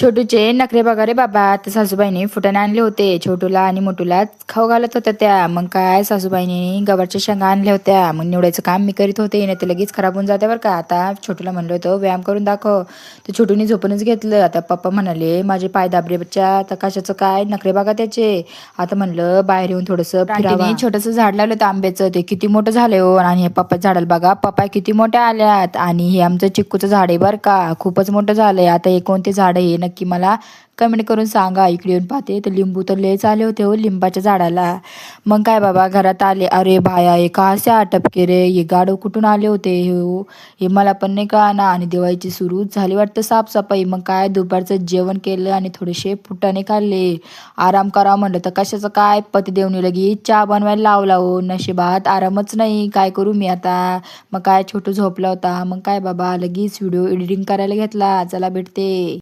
छोटूचे नखरे बघा रे बाबा. तर सासूबाईने फुटाणे आणले होते छोटूला आणि मोटूला खाऊ घालत होत्या त्या. मग काय सासूबाईने गवारच्या शेंगा आणल्या होत्या. मग निवडायचं काम मी करीत होते ना, ते लगेच खराब होऊन जाते बरं का. आता छोटूला म्हणलं होतं व्यायाम करून दाखव, तर छोटूने झोपूनच घेतलं. आता पप्पा म्हणाले माझे पाय दाबरेच्या, आता कशाचं काय नखरे बघा त्याचे. आता म्हणलं बाहेर येऊन थोडंसं फिरावं. छोटंसं झाड लावलं होतं आंब्याचं, ते किती मोठं झालंय हो. आणि हे पप्पा झाडाला बघा पप्पा किती मोठ्या आल्यात. आणि हे आमचं चिक्कूचं झाड आहे बरं का, खूपच मोठं झालंय. आता हे कोणते झाड आहे नक्की मला कमेंट करून सांगा. इकडे येऊन पाहते तर लिंबू तर लयच आले होते हो लिंबाच्या झाडाला. मग काय बाबा घरात आले, अरे भाया हे का असे आटपके रे, हे गाढव कुठून आले होते हे हो? हे मला पण नाही कळना. आणि दिवाळीची सुरू झाली वाटतं साफसफाई. मग काय दुपारचं जेवण केलं आणि थोडेसे फुटाणे खाल्ले. आराम करा म्हणलं तर कशाचं काय, पतिदेवनी लगेच चहा बनवायला लावला हो. नशिबात आरामच नाही, काय करू मी आता. मग काय छोटू झोपला होता. मग काय बाबा लगेच व्हिडिओ एडिटिंग करायला घेतला. चला भेटते.